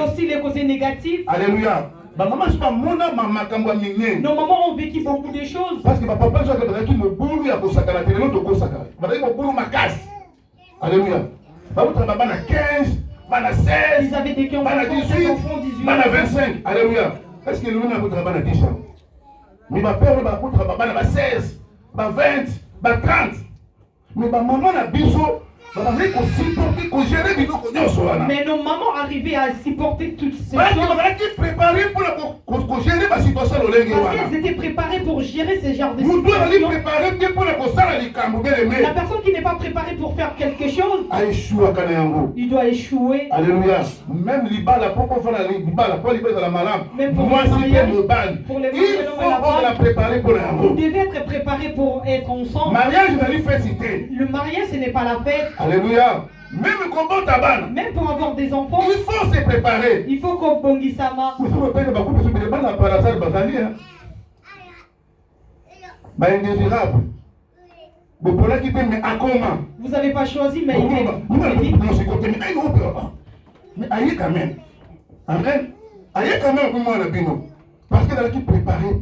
aussi les côtés négatifs. Alléluia. Nos mamans ont vécu beaucoup de choses. Parce que papa, alléluia. Ils avaient des enfants, 18, 25. Alléluia. Est-ce que nous avons travaillé à 10 ans? Mais ma père va travailler à 16, 20, 30. Mais ma maman a biso. Mais nos mamans arrivaient à supporter toutes ces choses. Parce qu'elles étaient préparées pour gérer ce genre de situation. La personne qui n'est pas préparée pour faire quelque chose, il doit échouer. Alléluia. Même pour les il faut la préparer pour la vous devez être préparé pour être ensemble. Le mariage, ce n'est pas la fête. Alléluia. Même pour avoir des enfants, il faut se préparer. Il faut qu'on bongisse sa main. Vous n'avez pas choisi, mais il est. Mais aïe quand même. Amen. Aïe quand même pour moi le bino. Parce que dans l'équipe préparée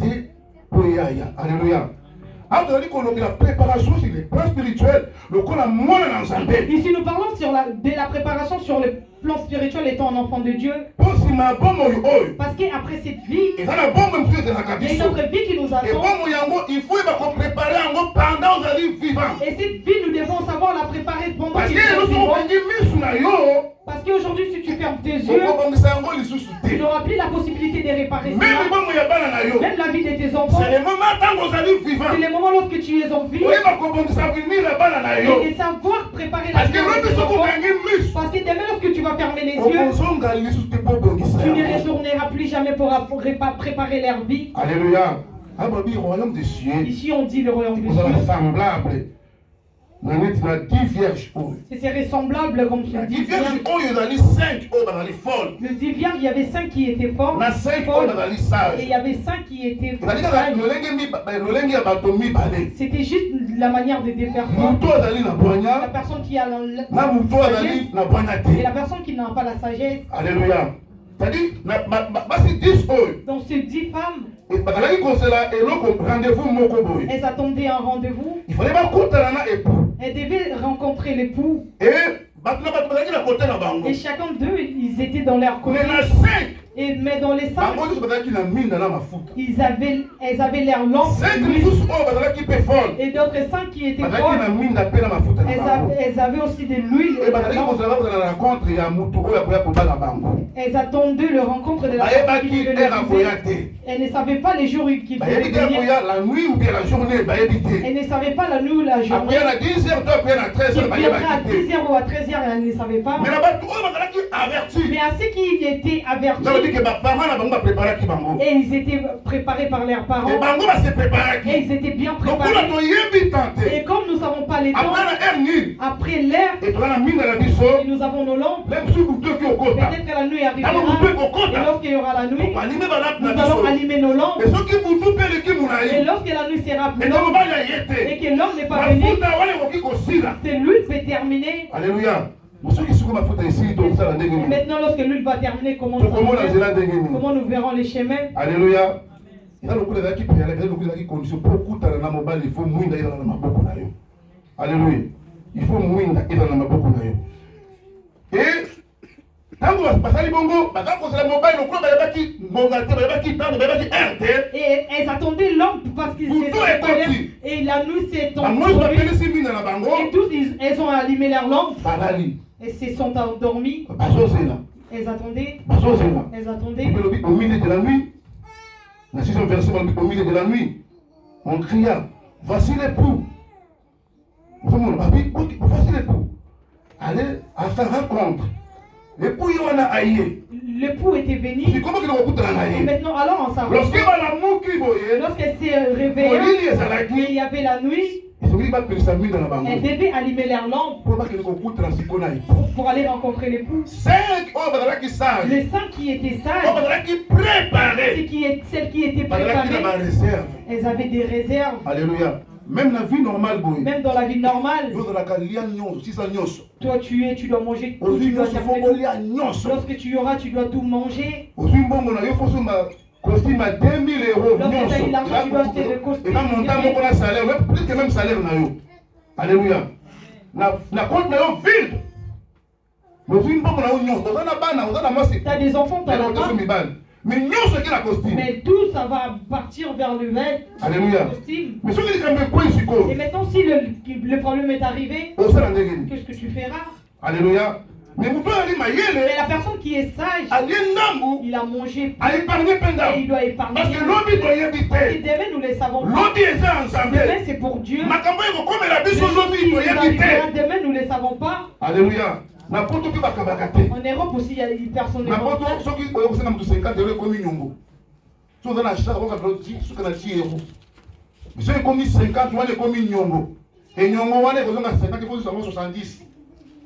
pour Yaya. Alléluia. La préparation sur les plans spirituels, ici nous parlons de la préparation sur le plan spirituel étant un enfant de Dieu. Parce qu'après cette vie, il y a une autre vie qui nous attend. Il faut préparer pendant la vie vivante. Et cette vie, nous devons savoir la préparer pendant qu'il est vivant. Parce qu'aujourd'hui, si tu fermes tes yeux, tu n'auras plus la possibilité de réparer cela. Même la vie de tes enfants. C'est le moment lorsque tu es en vie. Et de savoir préparer la vie de tes enfants. Parce que demain, lorsque tu vas fermer les yeux, tu ne retourneras plus jamais pour préparer leur vie. Alléluia. Ici, on dit le royaume des cieux. Ce serait semblable comme ça. Le 10 vierges, il y avait 5 qui étaient forts. Et il y avait 5 qui étaient sages. C'était juste la manière de faire fort. La personne qui a la sagesse et la personne qui n'a pas la sagesse. Alléluia. Donc ces 10 femmes, elles attendaient un rendez-vous. Il fallait elles devaient rencontrer l'époux. Et chacun d'eux, ils étaient dans leur côté. Mais dans les 5, elles avaient l'air lentes. Et d'autres 5 qui étaient forts, elles avaient aussi de l'huile. Elles attendaient le rencontre de la personne qui devait les visiter. Elles ne savaient pas les jours qui devaient venir. La nuit ou bien la journée. Elles ne savaient pas la nuit ou la journée. Après à 10h, après à 13h. À 10h ou à 13h, elles ne savaient pas. Mais à ceux qui étaient avertis, et ils étaient préparés par leurs parents. Et ils étaient bien préparés. Et comme nous ne savons pas les temps, après l'heure, nous avons nos lampes. Peut-être que la nuit arrivera. Et lorsqu'il y aura la nuit, nous allons allumer nos lampes. Et lorsque la nuit sera plus longue et que l'homme n'est pas venu, c'est l'huile peut terminer. Alléluia. Maintenant, lorsque l'huile va terminer, comment nous verrons les chemins? Alléluia. Alléluia. Il faut mouinda et dans la maboko na yo. Et et elles attendaient l'homme parce qu'ils étaient en colère. Et la nuit s'est tombée. Et tous elles ont allumé leur lampe. Et se sont endormis. Elles attendaient. Elles attendaient. Au milieu de la nuit, la sixième verset, au milieu de la nuit, on cria, voici l'époux. Voici l'époux. Allez à sa rencontre. L'époux il en a haïé. L'époux était venu. Et maintenant, alors on s'arrête. Lorsqu'elle s'est réveillée, il y avait la nuit. Elle devait allumer leur lampe pour aller rencontrer l'époux. Les 5 qui étaient sages, celles qui étaient préparées, elles avaient des réserves. Alléluia. Même la vie normale, même dans la vie normale, toi tu dois manger tout, tu dois faire tout. Lorsque tu auras, tu dois tout manger. Costume à 2000 euros. Lorsque tu as eu l'argent, tu dois acheter le costume. Et dans mon temps, on a salaire, plus que même salaire. Alléluia. Na compte na yo vide. Tu as des enfants, tu as la main. Mais tout ça va partir vers le vêtement. Alléluia. Et maintenant, si le problème est arrivé, qu'est-ce que tu feras? Alléluia. Mais la personne qui est sage, il a mangé et il doit épargner. Parce que demain, nous les savons pas. Demain, c'est pour Dieu. Demain, nous les savons pas. Alléluia. En Europe aussi, il y a des personnes qui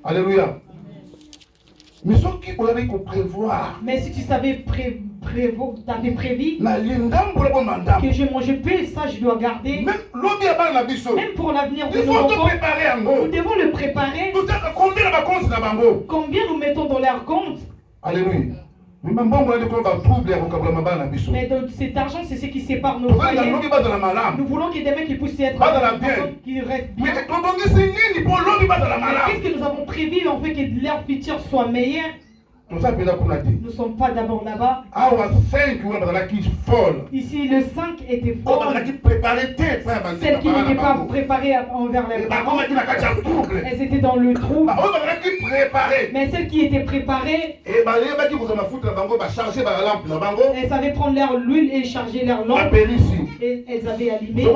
Alléluia. Mais ce qui aurait qu'on prévoir. Mais si tu savais t'avais prévu que je mange peu, ça je dois garder. Même pour l'avenir de nos enfants, nous devons le préparer. Combien nous mettons dans leur compte? Alléluia. Mais cet argent, c'est ce qui sépare nos foyers. Nous voulons qu'il y ait des mecs qui puissent être qui restent bien. Qu'est-ce que nous avons prévu en fait que leur futur soit meilleur? Nous ne sommes pas d'abord là-bas. Ici, le 5 était fort. Celle qui n'était pas préparée envers les parents, elles étaient dans le trou. Mais celle qui était préparée, elles savaient prendre leur huile et charger leur lampe. Et elles avaient allumé.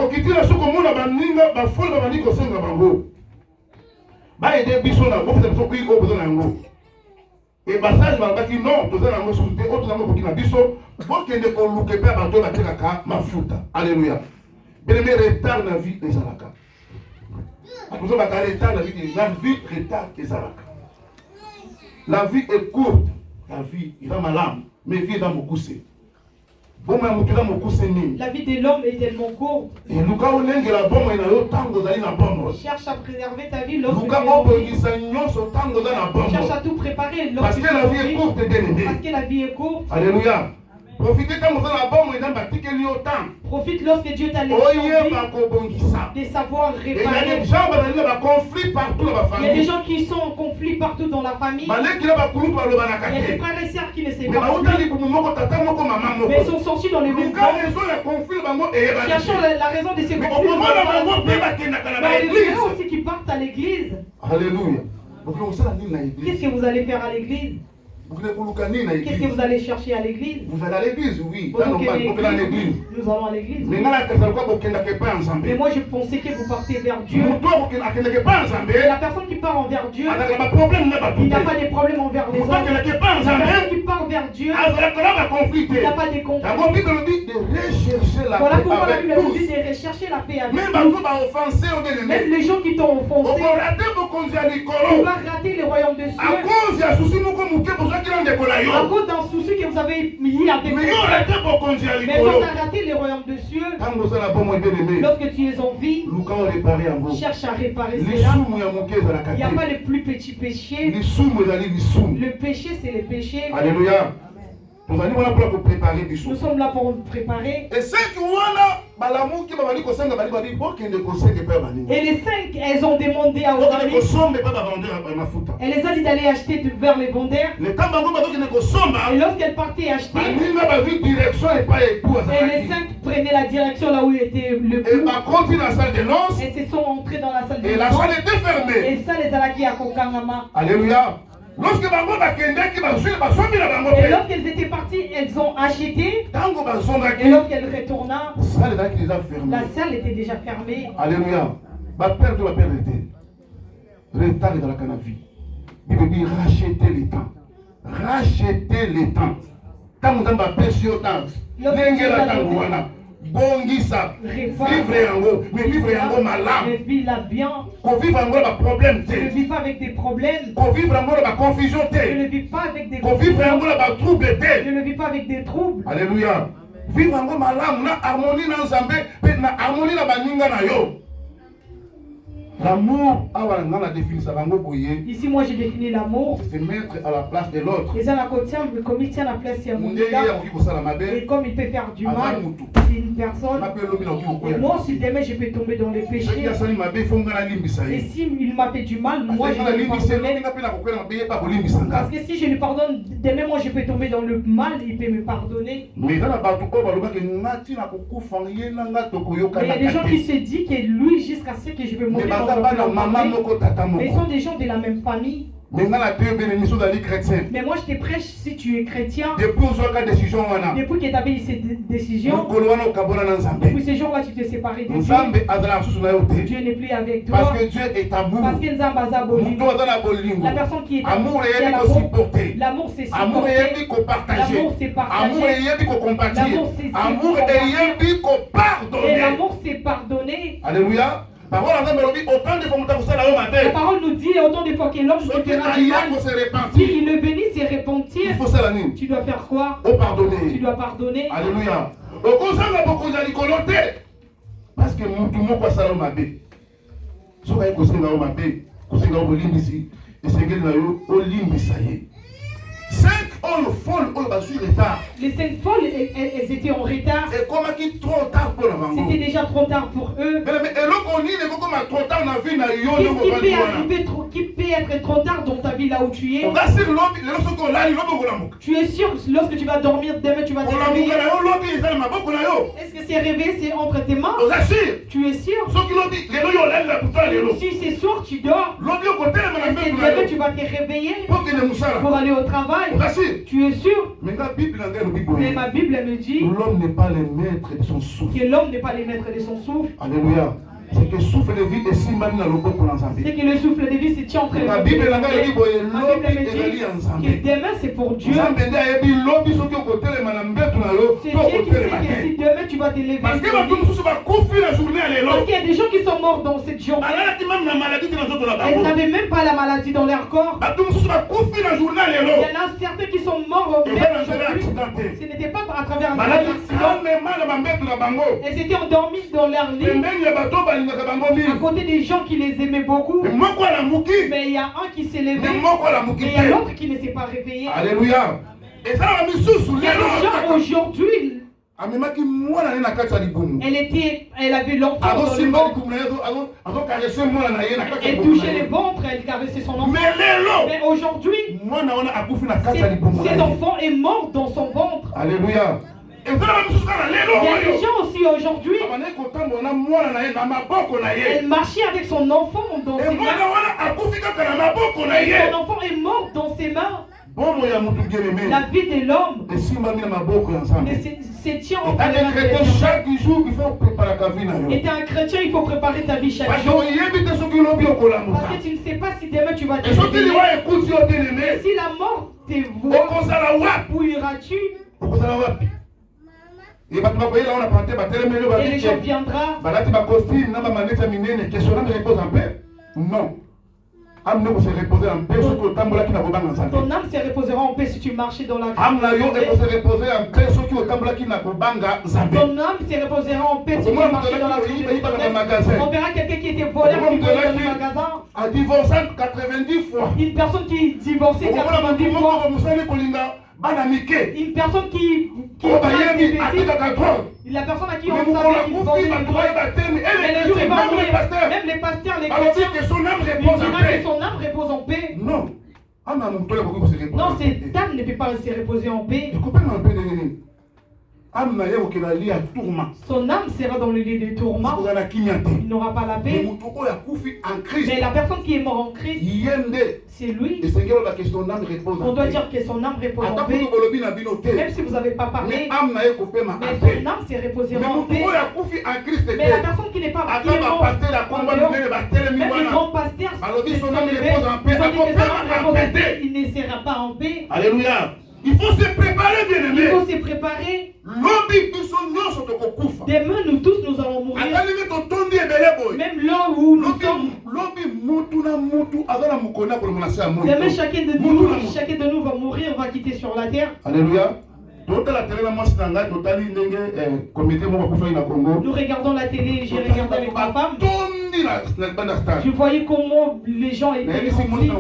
Et Bassage va dire non, tout ça dans nos sociétés, autres dans nos Burkina Biso, pour qu'il ne colloque pas dans la terre ma fouta. Alléluia. Mais le retard dans la vie des Alaka. À cause de la retard dans la vie retard des Alaka. La vie est courte, la vie il va malade, mais vie dans beaucoup c'est. La vie de l'homme est tellement courte. Cherche à préserver ta vie lorsque cherche à tout préparer parce que la vie est courte. Parce que la vie est courte. Alléluia. Profite lorsque Dieu t'a laissé de savoir réparer. Il y a des gens qui sont en conflit partout dans la famille. Il y a des frères et sœurs qui ne savent pas. Mais ils sont sortis dans les mêmes camps. Cherchant la raison de ces conflits. Mais il y a aussi qui partent à l'église. Alléluia. Qu'est-ce que vous allez faire à l'église? Qu'est-ce que vous allez chercher à l'église? Vous allez à l'église, oui. Nous allons à l'église. Mais moi je pensais que vous partez vers Dieu. Et la personne qui part envers Dieu, il n'a pas de problème envers les autres. La personne qui part vers Dieu, il n'a pas de conflit. Voilà pourquoi la Bible nous dit de rechercher la paix avec nous. Même les gens qui t'ont offensé, tu vas rater le royaume de Dieu. À cause d'un souci que vous avez mis avec vous. Mais quand tu as raté le royaume de Dieu, lorsque tu es en vie, cherche à réparer cela. Il n'y a pas le plus petit péché. Le péché, c'est le péché. Alléluia. Nous sommes là pour préparer. Et les 5, elles ont demandé à Obrami. Elle les a dit d'aller acheter vers les vendeurs. Et lorsqu'elles partaient acheter, et les 5 prenaient la direction là où il était le plus. Et se sont entrés dans la salle de noces. Et ça les a laqués à Kokangama. Alléluia. Et lorsqu'elles étaient parties, elles ont acheté. Et lorsqu'elles retournèrent, la salle était déjà fermée. Alléluia. Ma père de la périté. Retard dans la canavie. Il veut dire racheter les temps. Racheter les temps. Quand vous avez pêché au temps, bongisa vivre yango mais vivre yango malamu vivre bien ko vivre yango ba problème te ne vis pas avec des problèmes ko vivre yango ba confusion te je ne vis pas avec des ko vivre yango ba trouble te je ne vis pas avec des troubles. Alléluia. Vivre yango malamu na harmonie na Nzambe pe na harmonie na baninga na yo. L'amour, ici moi j'ai défini l'amour. c'est mettre à la place de l'autre. Et comme il peut faire du mal, c'est une personne. Et moi aussi demain je peux tomber dans les péchés. Et si il m'a fait du mal, moi je vais lui pardonner. Parce que si je lui pardonne, demain moi je peux tomber dans le mal, il peut me pardonner. Mais il y a des gens qui se disent que lui jusqu'à ce que je vais mourir dans le mais ils sont des gens de la même famille. Mais moi je te prêche si tu es chrétien. Depuis que tu avais eu cette décision, depuis ce jour-là tu t'es séparé de Dieu. Dieu n'est plus avec toi. Parce que Dieu est amour. Parce que la personne qui est amour, l'amour c'est supporter. L'amour c'est partager. Et l'amour c'est pardonner. Alléluia. La parole nous dit autant de fois que l'homme se fera du mal, s'il est venu se repentir, tu dois faire quoi? Tu dois pardonner. Alléluia. Parce que tout le monde passe à l'homme. Les 5 folles, elles étaient en retard. C'était déjà trop tard pour eux. Qui peut être trop tard dans ta vie là où tu es? Tu es sûr lorsque tu vas dormir demain tu vas te réveiller? Est-ce que c'est réveillé, c'est entre tes mains? Tu es sûr? Si c'est soir tu dors. Est-ce que demain tu vas te réveiller pour aller au travail? Tu es sûr? Mais ma Bible me dit l'homme n'est pas le maître de son souffle. Que l'homme n'est pas le maître de son souffle. Alléluia. C'est que le souffle de vie est si mal dans le corps. C'est que le souffle de vie c'est tient entre les mains. Ma Bible me dit que demain c'est pour Dieu. C'est Dieu qui sait que si demain tu vas te lever. Parce qu'il y a des gens qui sont morts dans cette journée. Elles n'avaient même pas la maladie dans leur corps. Il y en a certains qui sont morts au même aujourd'hui. Ce n'était pas à travers un accident. Elles étaient endormies dans leur lit. À côté des gens qui les aimaient beaucoup. Mais il y a un qui s'est levé. Et il y a l'autre qui ne s'est pas réveillé. Alléluia. Et ça va me il y a des gens aujourd'hui. Elle avait l'enfant dans le ventre. Elle touchait le ventre, elle caressait son enfant. Mais aujourd'hui, cet enfant est mort dans son ventre. Alléluia. Il y a des gens aussi aujourd'hui. Elle marchait avec son enfant dans ses mains. Son enfant est mort dans ses mains. La vie de l'homme se tient entre les mains de Dieu. Chaque jour, il faut préparer ta vie. Étant un chrétien, il faut préparer ta vie chaque jour. Parce que tu ne sais pas si demain tu vas te réveiller. Et si la mort te voit, où iras-tu? Et les gens viendront. Non. Ton âme se reposera en paix si tu marches dans la vie. Ton âme se reposera en paix si tu marches dans la vie. On verra quelqu'un qui était voleur qui volait dans le magasin. A divorcé 90 fois. Une personne qui divorçait 90 fois. Une personne qui la personne à qui on savait qu'il vendait les droits. Mais les jours il va mourir. Même les pasteurs, les chrétiens, ils diront que son âme repose en paix. Non. Non, cette âme ne peut pas se reposer en paix. Son âme sera dans le lit de tourment. Il n'aura pas la paix. Mais la personne qui est morte en Christ, c'est lui. On doit dire que son âme repose en paix. Même si vous n'avez pas parlé, mais son âme s'est reposée en paix. Mais la personne qui n'est pas morte, même les grands pasteurs, il ne sera pas en paix. Alléluia. Il faut se préparer, bien aimé. Il faut se préparer. Demain, nous tous, nous allons mourir. Même là où nous sommes. Demain, chacun de nous va mourir, va quitter sur la terre. Alléluia. Nous regardons la télé, j'ai regardé avec ma femme. Je voyais comment les gens étaient remplis.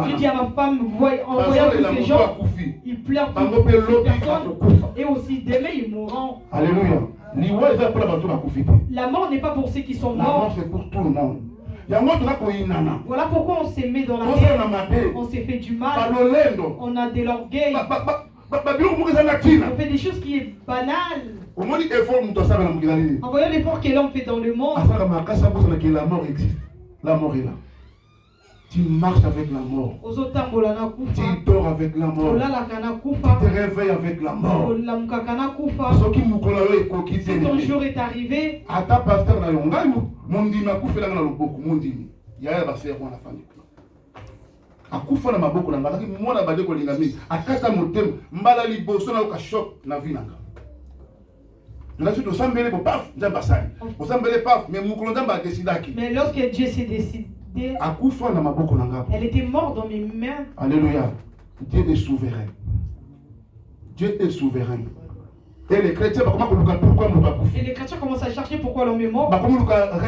Je dis à ma femme, en voyant tous ces gens, ils pleurent pour ces personnes. Et aussi demain, ils mourront. Alléluia. La mort n'est pas pour ceux qui sont morts. La mort, c'est pour tout le monde. Voilà pourquoi on s'est mis dans la guerre. On s'est fait du mal. On a de l'orgueil. On fait des choses qui sont banales. En voyant l'effort que l'homme fait dans le monde. La mort existe. La mort est là. Tu marches avec la mort. Tu dors avec la mort. Tu te réveilles avec la mort. Si ton jour est arrivé, akufa na maboko na ngaki mwana bade ko linga mingi akata motema mbala liboso na okashok na vinanga na suto sambele bo paf ndamba sali osambele paf mais mukolo ndamba decidaki. Mais lorsque Dieu s'est décidé, akufa na maboko na ngako, elle était morte dans mes mains. Alléluia. Dieu est souverain. Dieu est souverain. Et les chrétiens, pourquoi commencent à chercher pourquoi l'homme est mort.